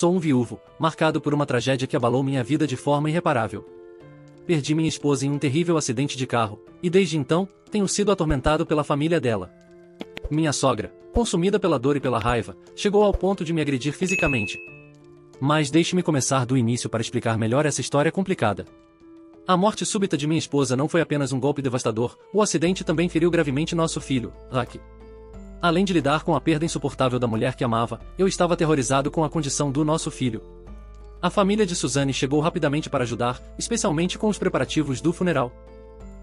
Sou um viúvo, marcado por uma tragédia que abalou minha vida de forma irreparável. Perdi minha esposa em um terrível acidente de carro, e desde então, tenho sido atormentado pela família dela. Minha sogra, consumida pela dor e pela raiva, chegou ao ponto de me agredir fisicamente. Mas deixe-me começar do início para explicar melhor essa história complicada. A morte súbita de minha esposa não foi apenas um golpe devastador, o acidente também feriu gravemente nosso filho, Rocky. Além de lidar com a perda insuportável da mulher que amava, eu estava aterrorizado com a condição do nosso filho. A família de Suzanne chegou rapidamente para ajudar, especialmente com os preparativos do funeral.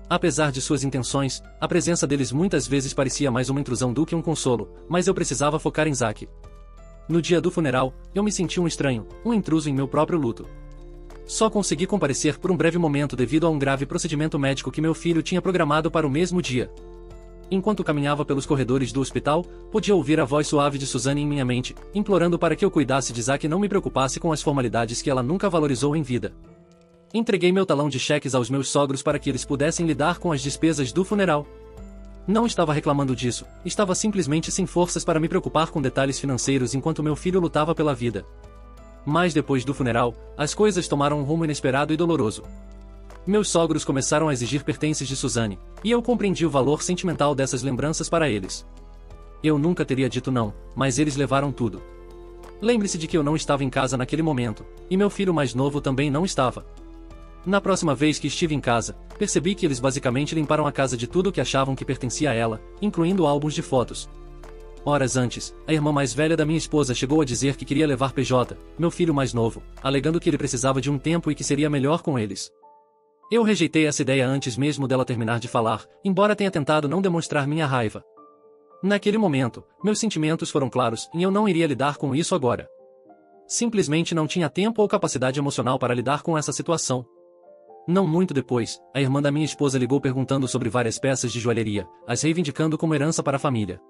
Apesar de suas intenções, a presença deles muitas vezes parecia mais uma intrusão do que um consolo, mas eu precisava focar em Zack. No dia do funeral, eu me senti um estranho, um intruso em meu próprio luto. Só consegui comparecer por um breve momento devido a um grave procedimento médico que meu filho tinha programado para o mesmo dia. Enquanto caminhava pelos corredores do hospital, podia ouvir a voz suave de Suzanne em minha mente, implorando para que eu cuidasse de Zack e não me preocupasse com as formalidades que ela nunca valorizou em vida. Entreguei meu talão de cheques aos meus sogros para que eles pudessem lidar com as despesas do funeral. Não estava reclamando disso, estava simplesmente sem forças para me preocupar com detalhes financeiros enquanto meu filho lutava pela vida. Mas depois do funeral, as coisas tomaram um rumo inesperado e doloroso. Meus sogros começaram a exigir pertences de Suzanne, e eu compreendi o valor sentimental dessas lembranças para eles. Eu nunca teria dito não, mas eles levaram tudo. Lembre-se de que eu não estava em casa naquele momento, e meu filho mais novo também não estava. Na próxima vez que estive em casa, percebi que eles basicamente limparam a casa de tudo que achavam que pertencia a ela, incluindo álbuns de fotos. Horas antes, a irmã mais velha da minha esposa chegou a dizer que queria levar PJ, meu filho mais novo, alegando que ele precisava de um tempo e que seria melhor com eles. Eu rejeitei essa ideia antes mesmo dela terminar de falar, embora tenha tentado não demonstrar minha raiva. Naquele momento, meus sentimentos foram claros e eu não iria lidar com isso agora. Simplesmente não tinha tempo ou capacidade emocional para lidar com essa situação. Não muito depois, a irmã da minha esposa ligou perguntando sobre várias peças de joalheria, as reivindicando como herança para a família.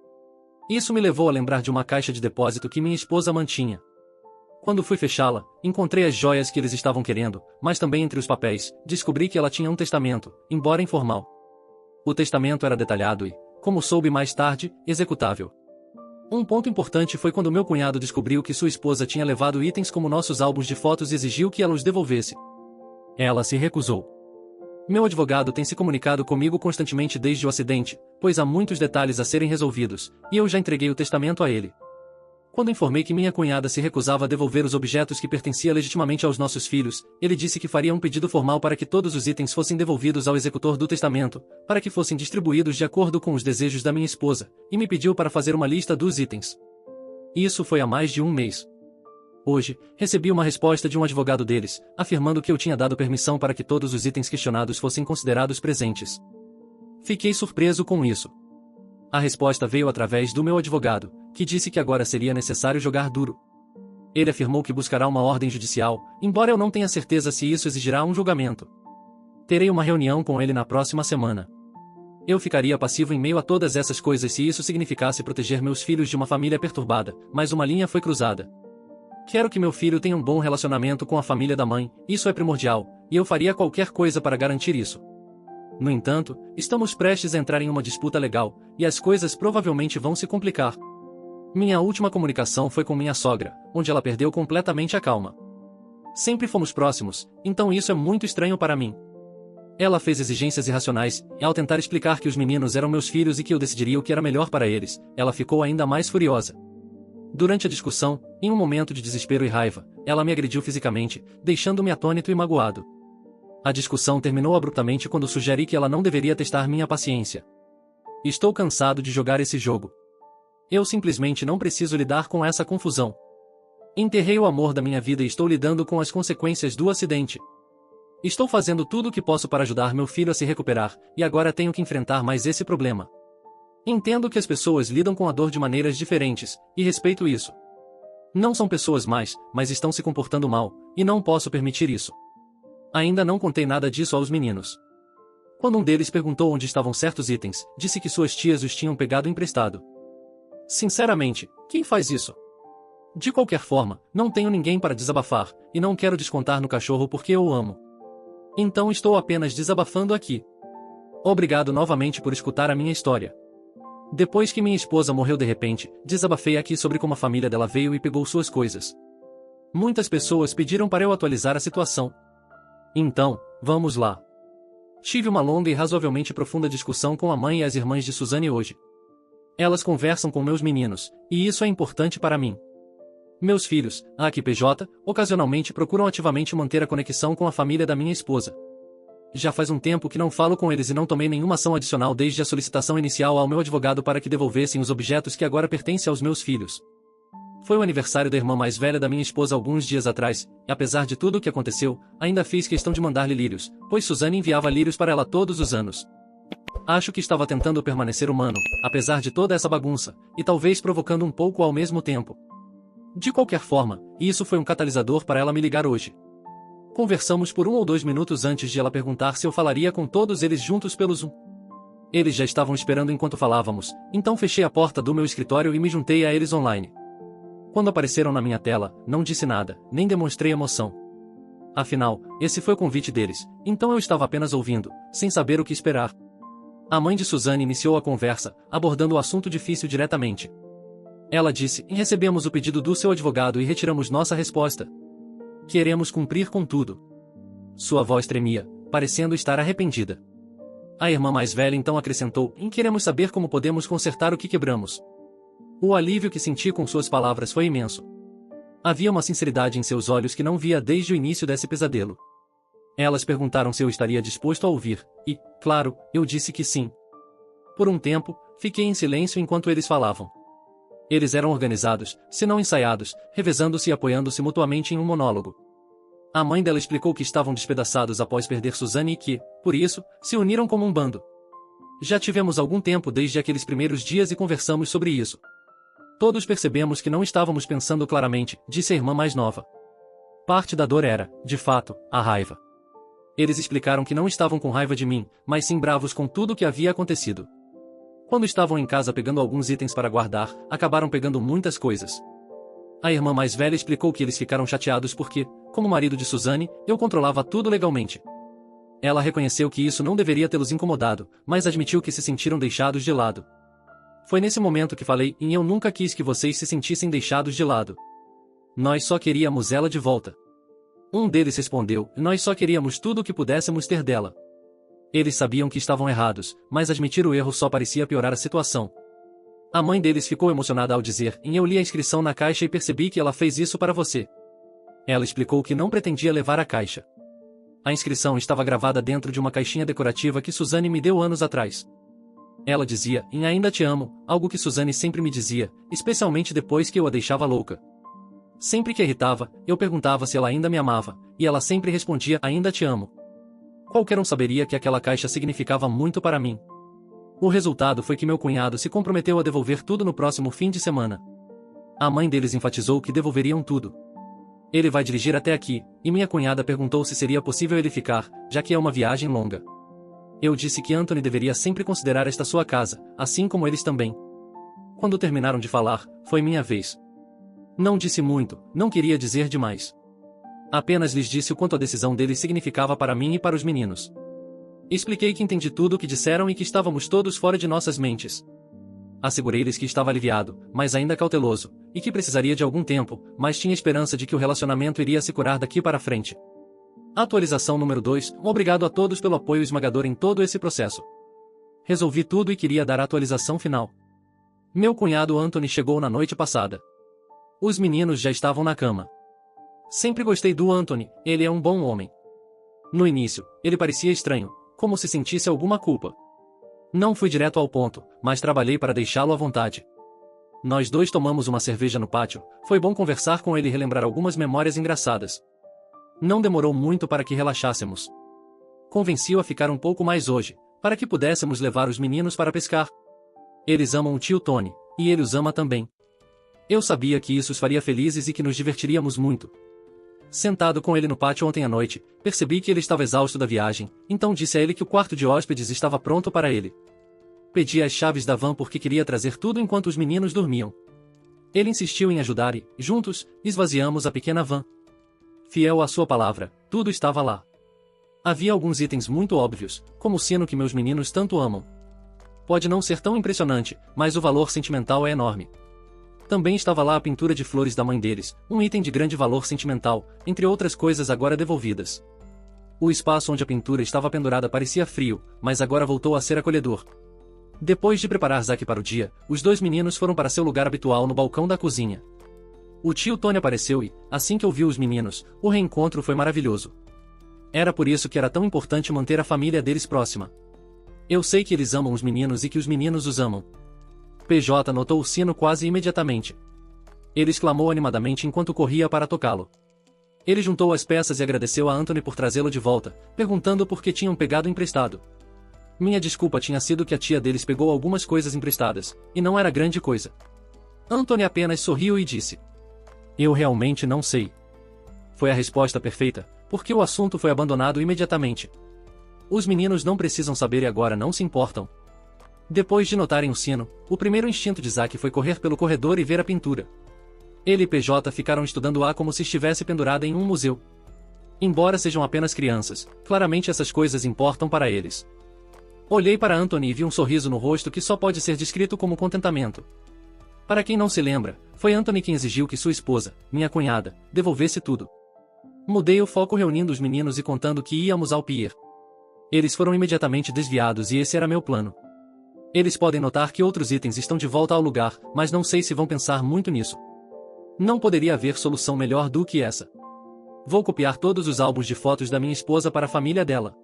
Isso me levou a lembrar de uma caixa de depósito que minha esposa mantinha. Quando fui fechá-la, encontrei as joias que eles estavam querendo, mas também entre os papéis, descobri que ela tinha um testamento, embora informal. O testamento era detalhado e, como soube mais tarde, executável. Um ponto importante foi quando meu cunhado descobriu que sua esposa tinha levado itens como nossos álbuns de fotos e exigiu que ela os devolvesse. Ela se recusou. Meu advogado tem se comunicado comigo constantemente desde o acidente, pois há muitos detalhes a serem resolvidos, e eu já entreguei o testamento a ele. Quando informei que minha cunhada se recusava a devolver os objetos que pertenciam legitimamente aos nossos filhos, ele disse que faria um pedido formal para que todos os itens fossem devolvidos ao executor do testamento, para que fossem distribuídos de acordo com os desejos da minha esposa, e me pediu para fazer uma lista dos itens. Isso foi há mais de um mês. Hoje, recebi uma resposta de um advogado deles, afirmando que eu tinha dado permissão para que todos os itens questionados fossem considerados presentes. Fiquei surpreso com isso. A resposta veio através do meu advogado, que disse que agora seria necessário jogar duro. Ele afirmou que buscará uma ordem judicial, embora eu não tenha certeza se isso exigirá um julgamento. Terei uma reunião com ele na próxima semana. Eu ficaria passivo em meio a todas essas coisas se isso significasse proteger meus filhos de uma família perturbada, mas uma linha foi cruzada. Quero que meu filho tenha um bom relacionamento com a família da mãe, isso é primordial, e eu faria qualquer coisa para garantir isso. No entanto, estamos prestes a entrar em uma disputa legal, e as coisas provavelmente vão se complicar. Minha última comunicação foi com minha sogra, onde ela perdeu completamente a calma. Sempre fomos próximos, então isso é muito estranho para mim. Ela fez exigências irracionais, e ao tentar explicar que os meninos eram meus filhos e que eu decidiria o que era melhor para eles, ela ficou ainda mais furiosa. Durante a discussão, em um momento de desespero e raiva, ela me agrediu fisicamente, deixando-me atônito e magoado. A discussão terminou abruptamente quando sugeri que ela não deveria testar minha paciência. Estou cansado de jogar esse jogo. Eu simplesmente não preciso lidar com essa confusão. Enterrei o amor da minha vida e estou lidando com as consequências do acidente. Estou fazendo tudo o que posso para ajudar meu filho a se recuperar, e agora tenho que enfrentar mais esse problema. Entendo que as pessoas lidam com a dor de maneiras diferentes, e respeito isso. Não são pessoas más, mas estão se comportando mal, e não posso permitir isso. Ainda não contei nada disso aos meninos. Quando um deles perguntou onde estavam certos itens, disse que suas tias os tinham pegado emprestado. Sinceramente, quem faz isso? De qualquer forma, não tenho ninguém para desabafar, e não quero descontar no cachorro porque eu o amo. Então estou apenas desabafando aqui. Obrigado novamente por escutar a minha história. Depois que minha esposa morreu de repente, desabafei aqui sobre como a família dela veio e pegou suas coisas. Muitas pessoas pediram para eu atualizar a situação. Então, vamos lá. Tive uma longa e razoavelmente profunda discussão com a mãe e as irmãs de Suzane hoje. Elas conversam com meus meninos, e isso é importante para mim. Meus filhos, a AQPJ, ocasionalmente procuram ativamente manter a conexão com a família da minha esposa. Já faz um tempo que não falo com eles e não tomei nenhuma ação adicional desde a solicitação inicial ao meu advogado para que devolvessem os objetos que agora pertencem aos meus filhos. Foi o aniversário da irmã mais velha da minha esposa alguns dias atrás, e apesar de tudo o que aconteceu, ainda fiz questão de mandar-lhe lírios, pois Suzane enviava lírios para ela todos os anos. Acho que estava tentando permanecer humano, apesar de toda essa bagunça, e talvez provocando um pouco ao mesmo tempo. De qualquer forma, isso foi um catalisador para ela me ligar hoje. Conversamos por 1 ou 2 minutos antes de ela perguntar se eu falaria com todos eles juntos pelo Zoom. Eles já estavam esperando enquanto falávamos, então fechei a porta do meu escritório e me juntei a eles online. Quando apareceram na minha tela, não disse nada, nem demonstrei emoção. Afinal, esse foi o convite deles, então eu estava apenas ouvindo, sem saber o que esperar. A mãe de Suzane iniciou a conversa, abordando o assunto difícil diretamente. Ela disse: recebemos o pedido do seu advogado e retiramos nossa resposta. Queremos cumprir com tudo. Sua voz tremia, parecendo estar arrependida. A irmã mais velha então acrescentou: queremos saber como podemos consertar o que quebramos. O alívio que senti com suas palavras foi imenso. Havia uma sinceridade em seus olhos que não via desde o início desse pesadelo. Elas perguntaram se eu estaria disposto a ouvir, e, claro, eu disse que sim. Por um tempo, fiquei em silêncio enquanto eles falavam. Eles eram organizados, se não ensaiados, revezando-se e apoiando-se mutuamente em um monólogo. A mãe dela explicou que estavam despedaçados após perder Suzane e que, por isso, se uniram como um bando. Já tivemos algum tempo desde aqueles primeiros dias e conversamos sobre isso. Todos percebemos que não estávamos pensando claramente, disse a irmã mais nova. Parte da dor era, de fato, a raiva. Eles explicaram que não estavam com raiva de mim, mas sim bravos com tudo o que havia acontecido. Quando estavam em casa pegando alguns itens para guardar, acabaram pegando muitas coisas. A irmã mais velha explicou que eles ficaram chateados porque, como marido de Suzane, eu controlava tudo legalmente. Ela reconheceu que isso não deveria tê-los incomodado, mas admitiu que se sentiram deixados de lado. Foi nesse momento que falei: eu nunca quis que vocês se sentissem deixados de lado. Nós só queríamos ela de volta. Um deles respondeu: nós só queríamos tudo o que pudéssemos ter dela. Eles sabiam que estavam errados, mas admitir o erro só parecia piorar a situação. A mãe deles ficou emocionada ao dizer: eu li a inscrição na caixa e percebi que ela fez isso para você. Ela explicou que não pretendia levar a caixa. A inscrição estava gravada dentro de uma caixinha decorativa que Suzane me deu anos atrás. Ela dizia: ainda te amo, algo que Suzane sempre me dizia, especialmente depois que eu a deixava louca. Sempre que a irritava, eu perguntava se ela ainda me amava, e ela sempre respondia: ainda te amo. Qualquer um saberia que aquela caixa significava muito para mim. O resultado foi que meu cunhado se comprometeu a devolver tudo no próximo fim de semana. A mãe deles enfatizou que devolveriam tudo. Ele vai dirigir até aqui, e minha cunhada perguntou se seria possível ele ficar, já que é uma viagem longa. Eu disse que Anthony deveria sempre considerar esta sua casa, assim como eles também. Quando terminaram de falar, foi minha vez. Não disse muito, não queria dizer demais. Apenas lhes disse o quanto a decisão deles significava para mim e para os meninos. Expliquei que entendi tudo o que disseram e que estávamos todos fora de nossas mentes. Assegurei-lhes que estava aliviado, mas ainda cauteloso, e que precisaria de algum tempo, mas tinha esperança de que o relacionamento iria se curar daqui para frente. Atualização número 2, obrigado a todos pelo apoio esmagador em todo esse processo. Resolvi tudo e queria dar a atualização final. Meu cunhado Anthony chegou na noite passada. Os meninos já estavam na cama. Sempre gostei do Anthony, ele é um bom homem. No início, ele parecia estranho, como se sentisse alguma culpa. Não fui direto ao ponto, mas trabalhei para deixá-lo à vontade. Nós dois tomamos uma cerveja no pátio, foi bom conversar com ele e relembrar algumas memórias engraçadas. Não demorou muito para que relaxássemos. Convenci-o a ficar um pouco mais hoje, para que pudéssemos levar os meninos para pescar. Eles amam o tio Tony, e ele os ama também. Eu sabia que isso os faria felizes e que nos divertiríamos muito. Sentado com ele no pátio ontem à noite, percebi que ele estava exausto da viagem, então disse a ele que o quarto de hóspedes estava pronto para ele. Pedi as chaves da van porque queria trazer tudo enquanto os meninos dormiam. Ele insistiu em ajudar e, juntos, esvaziamos a pequena van. Fiel à sua palavra, tudo estava lá. Havia alguns itens muito óbvios, como o sino que meus meninos tanto amam. Pode não ser tão impressionante, mas o valor sentimental é enorme. Também estava lá a pintura de flores da mãe deles, um item de grande valor sentimental, entre outras coisas agora devolvidas. O espaço onde a pintura estava pendurada parecia frio, mas agora voltou a ser acolhedor. Depois de preparar Zack para o dia, os dois meninos foram para seu lugar habitual no balcão da cozinha. O tio Tony apareceu e, assim que ouviu os meninos, o reencontro foi maravilhoso. Era por isso que era tão importante manter a família deles próxima. Eu sei que eles amam os meninos e que os meninos os amam. PJ notou o sino quase imediatamente. Ele exclamou animadamente enquanto corria para tocá-lo. Ele juntou as peças e agradeceu a Anthony por trazê-lo de volta, perguntando por que tinham pegado emprestado. Minha desculpa tinha sido que a tia deles pegou algumas coisas emprestadas, e não era grande coisa. Anthony apenas sorriu e disse: "Eu realmente não sei." Foi a resposta perfeita, porque o assunto foi abandonado imediatamente. Os meninos não precisam saber e agora não se importam. Depois de notarem o sino, o primeiro instinto de Zack foi correr pelo corredor e ver a pintura. Ele e PJ ficaram estudando-a como se estivesse pendurada em um museu. Embora sejam apenas crianças, claramente essas coisas importam para eles. Olhei para Anthony e vi um sorriso no rosto que só pode ser descrito como contentamento. Para quem não se lembra, foi Anthony quem exigiu que sua esposa, minha cunhada, devolvesse tudo. Mudei o foco reunindo os meninos e contando que íamos ao pier. Eles foram imediatamente desviados e esse era meu plano. Eles podem notar que outros itens estão de volta ao lugar, mas não sei se vão pensar muito nisso. Não poderia haver solução melhor do que essa. Vou copiar todos os álbuns de fotos da minha esposa para a família dela.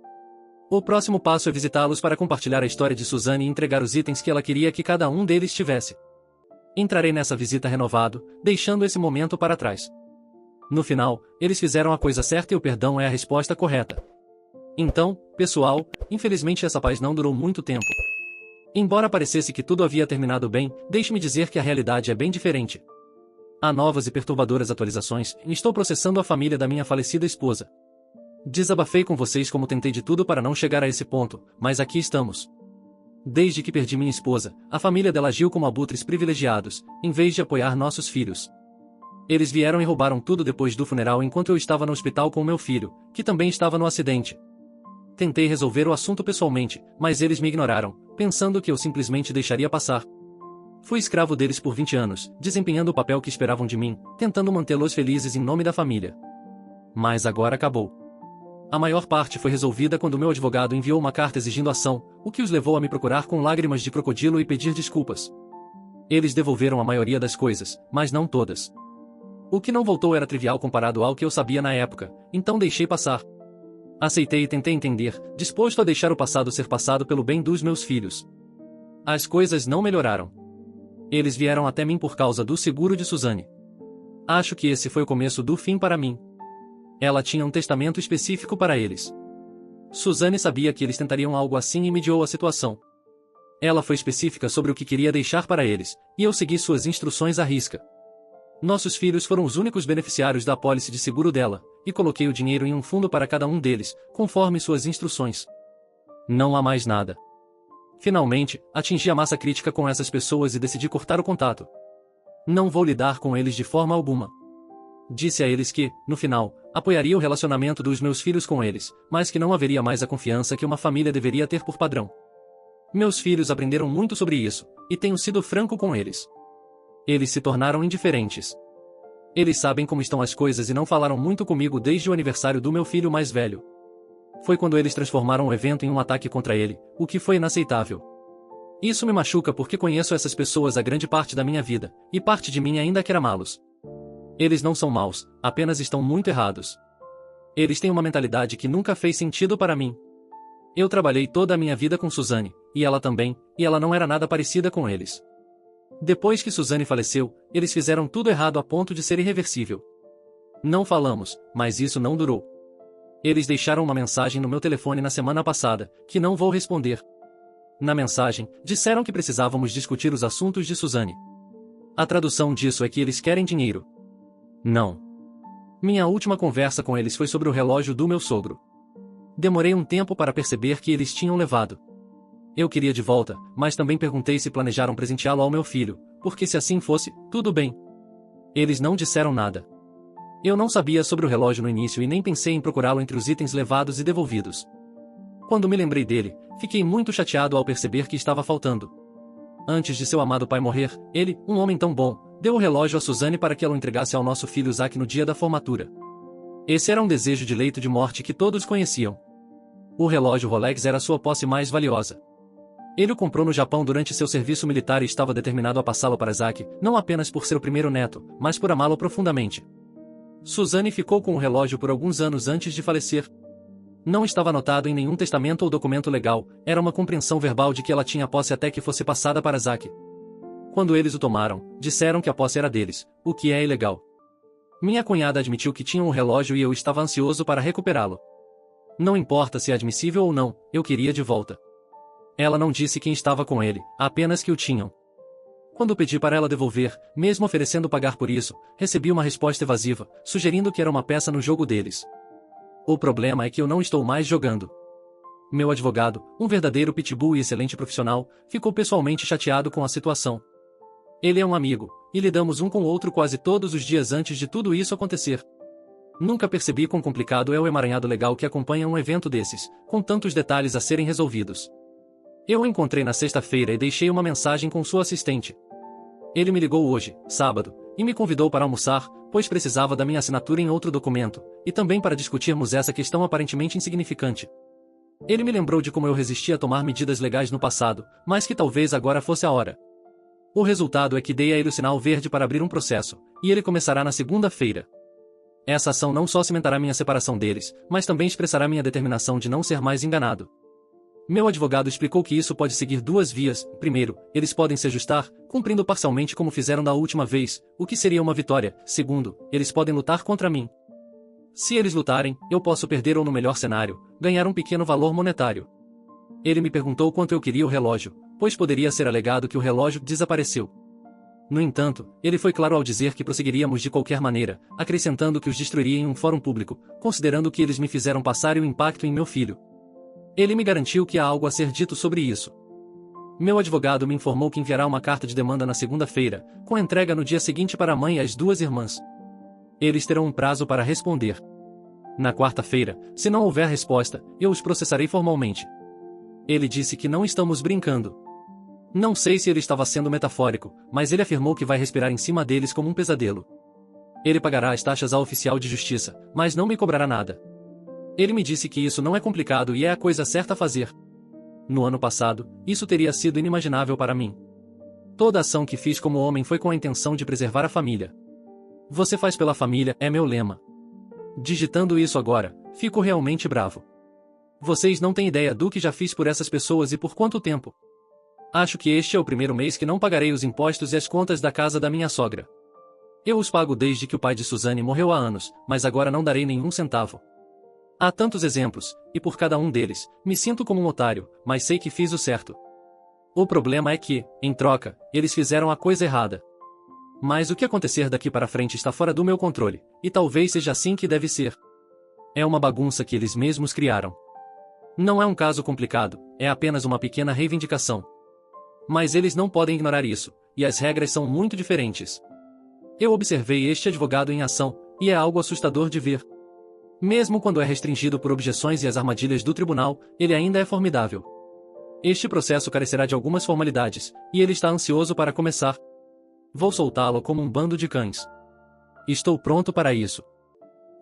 O próximo passo é visitá-los para compartilhar a história de Suzanne e entregar os itens que ela queria que cada um deles tivesse. Entrarei nessa visita renovado, deixando esse momento para trás. No final, eles fizeram a coisa certa e o perdão é a resposta correta. Então, pessoal, infelizmente essa paz não durou muito tempo. Embora parecesse que tudo havia terminado bem, deixe-me dizer que a realidade é bem diferente. Há novas e perturbadoras atualizações, e estou processando a família da minha falecida esposa. Desabafei com vocês como tentei de tudo para não chegar a esse ponto, mas aqui estamos. Desde que perdi minha esposa, a família dela agiu como abutres privilegiados, em vez de apoiar nossos filhos. Eles vieram e roubaram tudo depois do funeral enquanto eu estava no hospital com meu filho, que também estava no acidente. Tentei resolver o assunto pessoalmente, mas eles me ignoraram, pensando que eu simplesmente deixaria passar. Fui escravo deles por 20 anos, desempenhando o papel que esperavam de mim, tentando mantê-los felizes em nome da família. Mas agora acabou. A maior parte foi resolvida quando meu advogado enviou uma carta exigindo ação, o que os levou a me procurar com lágrimas de crocodilo e pedir desculpas. Eles devolveram a maioria das coisas, mas não todas. O que não voltou era trivial comparado ao que eu sabia na época, então deixei passar. Aceitei e tentei entender, disposto a deixar o passado ser passado pelo bem dos meus filhos. As coisas não melhoraram. Eles vieram até mim por causa do seguro de Suzanne. Acho que esse foi o começo do fim para mim. Ela tinha um testamento específico para eles. Suzanne sabia que eles tentariam algo assim e mediou a situação. Ela foi específica sobre o que queria deixar para eles, e eu segui suas instruções à risca. Nossos filhos foram os únicos beneficiários da apólice de seguro dela, e coloquei o dinheiro em um fundo para cada um deles, conforme suas instruções. Não há mais nada. Finalmente, atingi a massa crítica com essas pessoas e decidi cortar o contato. Não vou lidar com eles de forma alguma. Disse a eles que, no final, apoiaria o relacionamento dos meus filhos com eles, mas que não haveria mais a confiança que uma família deveria ter por padrão. Meus filhos aprenderam muito sobre isso, e tenho sido franco com eles. Eles se tornaram indiferentes. Eles sabem como estão as coisas e não falaram muito comigo desde o aniversário do meu filho mais velho. Foi quando eles transformaram o evento em um ataque contra ele, o que foi inaceitável. Isso me machuca porque conheço essas pessoas a grande parte da minha vida, e parte de mim ainda quer amá-los. Eles não são maus, apenas estão muito errados. Eles têm uma mentalidade que nunca fez sentido para mim. Eu trabalhei toda a minha vida com Suzanne, e ela também, e ela não era nada parecida com eles. Depois que Suzanne faleceu, eles fizeram tudo errado a ponto de ser irreversível. Não falamos, mas isso não durou. Eles deixaram uma mensagem no meu telefone na semana passada, que não vou responder. Na mensagem, disseram que precisávamos discutir os assuntos de Suzanne. A tradução disso é que eles querem dinheiro. Não. Minha última conversa com eles foi sobre o relógio do meu sogro. Demorei um tempo para perceber que eles tinham levado. Eu queria de volta, mas também perguntei se planejaram presenteá-lo ao meu filho, porque se assim fosse, tudo bem. Eles não disseram nada. Eu não sabia sobre o relógio no início e nem pensei em procurá-lo entre os itens levados e devolvidos. Quando me lembrei dele, fiquei muito chateado ao perceber que estava faltando. Antes de seu amado pai morrer, ele, um homem tão bom, Deu o relógio a Suzane para que ela o entregasse ao nosso filho Zack no dia da formatura. Esse era um desejo de leito de morte que todos conheciam. O relógio Rolex era sua posse mais valiosa. Ele o comprou no Japão durante seu serviço militar e estava determinado a passá-lo para Zack, não apenas por ser o primeiro neto, mas por amá-lo profundamente. Suzane ficou com o relógio por alguns anos antes de falecer. Não estava anotado em nenhum testamento ou documento legal, era uma compreensão verbal de que ela tinha posse até que fosse passada para Zack. Quando eles o tomaram, disseram que a posse era deles, o que é ilegal. Minha cunhada admitiu que tinham o relógio e eu estava ansioso para recuperá-lo. Não importa se é admissível ou não, eu queria de volta. Ela não disse quem estava com ele, apenas que o tinham. Quando pedi para ela devolver, mesmo oferecendo pagar por isso, recebi uma resposta evasiva, sugerindo que era uma peça no jogo deles. O problema é que eu não estou mais jogando. Meu advogado, um verdadeiro pitbull e excelente profissional, ficou pessoalmente chateado com a situação. Ele é um amigo, e lidamos um com o outro quase todos os dias antes de tudo isso acontecer. Nunca percebi quão complicado é o emaranhado legal que acompanha um evento desses, com tantos detalhes a serem resolvidos. Eu o encontrei na sexta-feira e deixei uma mensagem com sua assistente. Ele me ligou hoje, sábado, e me convidou para almoçar, pois precisava da minha assinatura em outro documento, e também para discutirmos essa questão aparentemente insignificante. Ele me lembrou de como eu resisti a tomar medidas legais no passado, mas que talvez agora fosse a hora. O resultado é que dei a ele o sinal verde para abrir um processo, e ele começará na segunda-feira. Essa ação não só cimentará minha separação deles, mas também expressará minha determinação de não ser mais enganado. Meu advogado explicou que isso pode seguir duas vias. Primeiro, eles podem se ajustar, cumprindo parcialmente como fizeram da última vez, o que seria uma vitória. Segundo, eles podem lutar contra mim. Se eles lutarem, eu posso perder ou, no melhor cenário, ganhar um pequeno valor monetário. Ele me perguntou quanto eu queria o relógio, pois poderia ser alegado que o relógio desapareceu. No entanto, ele foi claro ao dizer que prosseguiríamos de qualquer maneira, acrescentando que os destruiria em um fórum público, considerando o que eles me fizeram passar e o impacto em meu filho. Ele me garantiu que há algo a ser dito sobre isso. Meu advogado me informou que enviará uma carta de demanda na segunda-feira, com entrega no dia seguinte para a mãe e as duas irmãs. Eles terão um prazo para responder. Na quarta-feira, se não houver resposta, eu os processarei formalmente. Ele disse que não estamos brincando. Não sei se ele estava sendo metafórico, mas ele afirmou que vai respirar em cima deles como um pesadelo. Ele pagará as taxas ao oficial de justiça, mas não me cobrará nada. Ele me disse que isso não é complicado e é a coisa certa a fazer. No ano passado, isso teria sido inimaginável para mim. Toda ação que fiz como homem foi com a intenção de preservar a família. Você faz pela família, é meu lema. Digitando isso agora, fico realmente bravo. Vocês não têm ideia do que já fiz por essas pessoas e por quanto tempo. Acho que este é o primeiro mês que não pagarei os impostos e as contas da casa da minha sogra. Eu os pago desde que o pai de Suzane morreu há anos, mas agora não darei nenhum centavo. Há tantos exemplos, e por cada um deles, me sinto como um otário, mas sei que fiz o certo. O problema é que, em troca, eles fizeram a coisa errada. Mas o que acontecer daqui para frente está fora do meu controle, e talvez seja assim que deve ser. É uma bagunça que eles mesmos criaram. Não é um caso complicado, é apenas uma pequena reivindicação. Mas eles não podem ignorar isso, e as regras são muito diferentes. Eu observei este advogado em ação, e é algo assustador de ver. Mesmo quando é restringido por objeções e as armadilhas do tribunal, ele ainda é formidável. Este processo carecerá de algumas formalidades, e ele está ansioso para começar. Vou soltá-lo como um bando de cães. Estou pronto para isso.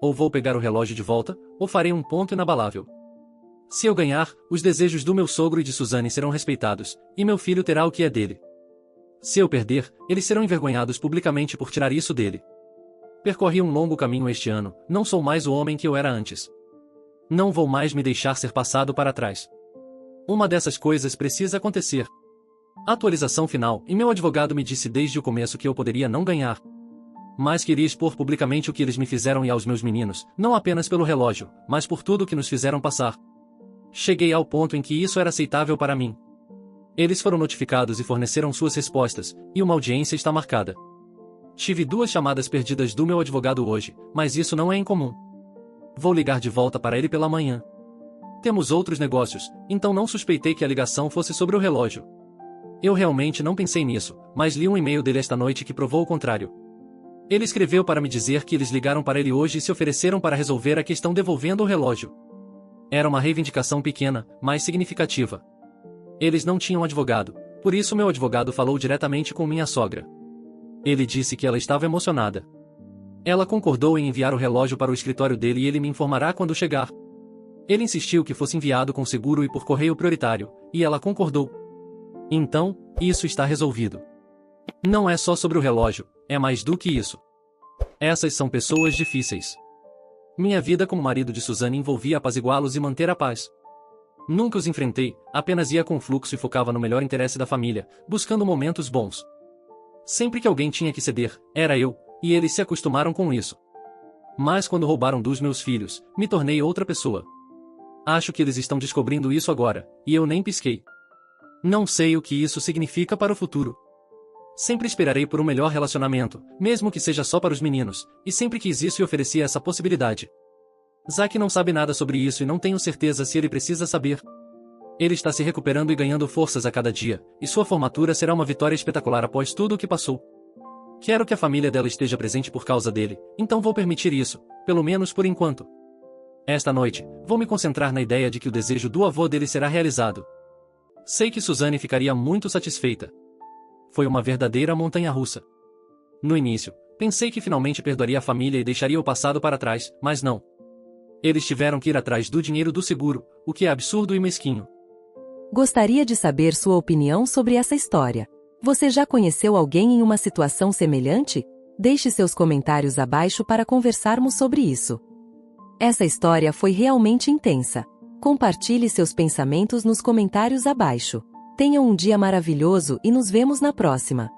Ou vou pegar o relógio de volta, ou farei um ponto inabalável. Se eu ganhar, os desejos do meu sogro e de Suzane serão respeitados, e meu filho terá o que é dele. Se eu perder, eles serão envergonhados publicamente por tirar isso dele. Percorri um longo caminho este ano, não sou mais o homem que eu era antes. Não vou mais me deixar ser passado para trás. Uma dessas coisas precisa acontecer. Atualização final, e meu advogado me disse desde o começo que eu poderia não ganhar. Mas queria expor publicamente o que eles me fizeram e aos meus meninos, não apenas pelo relógio, mas por tudo o que nos fizeram passar. Cheguei ao ponto em que isso era aceitável para mim. Eles foram notificados e forneceram suas respostas, e uma audiência está marcada. Tive 2 chamadas perdidas do meu advogado hoje, mas isso não é incomum. Vou ligar de volta para ele pela manhã. Temos outros negócios, então não suspeitei que a ligação fosse sobre o relógio. Eu realmente não pensei nisso, mas li um e-mail dele esta noite que provou o contrário. Ele escreveu para me dizer que eles ligaram para ele hoje e se ofereceram para resolver a questão devolvendo o relógio. Era uma reivindicação pequena, mas significativa. Eles não tinham advogado, por isso meu advogado falou diretamente com minha sogra. Ele disse que ela estava emocionada. Ela concordou em enviar o relógio para o escritório dele e ele me informará quando chegar. Ele insistiu que fosse enviado com seguro e por correio prioritário, e ela concordou. Então, isso está resolvido. Não é só sobre o relógio, é mais do que isso. Essas são pessoas difíceis. Minha vida como marido de Suzane envolvia apaziguá-los e manter a paz. Nunca os enfrentei, apenas ia com o fluxo e focava no melhor interesse da família, buscando momentos bons. Sempre que alguém tinha que ceder, era eu, e eles se acostumaram com isso. Mas quando roubaram dos meus filhos, me tornei outra pessoa. Acho que eles estão descobrindo isso agora, e eu nem pisquei. Não sei o que isso significa para o futuro. Sempre esperarei por um melhor relacionamento, mesmo que seja só para os meninos, e sempre quis isso e oferecia essa possibilidade. Zack não sabe nada sobre isso e não tenho certeza se ele precisa saber. Ele está se recuperando e ganhando forças a cada dia, e sua formatura será uma vitória espetacular após tudo o que passou. Quero que a família dela esteja presente por causa dele, então vou permitir isso, pelo menos por enquanto. Esta noite, vou me concentrar na ideia de que o desejo do avô dele será realizado. Sei que Suzane ficaria muito satisfeita. Foi uma verdadeira montanha-russa. No início, pensei que finalmente perdoaria a família e deixaria o passado para trás, mas não. Eles tiveram que ir atrás do dinheiro do seguro, o que é absurdo e mesquinho. Gostaria de saber sua opinião sobre essa história. Você já conheceu alguém em uma situação semelhante? Deixe seus comentários abaixo para conversarmos sobre isso. Essa história foi realmente intensa. Compartilhe seus pensamentos nos comentários abaixo. Tenha um dia maravilhoso e nos vemos na próxima.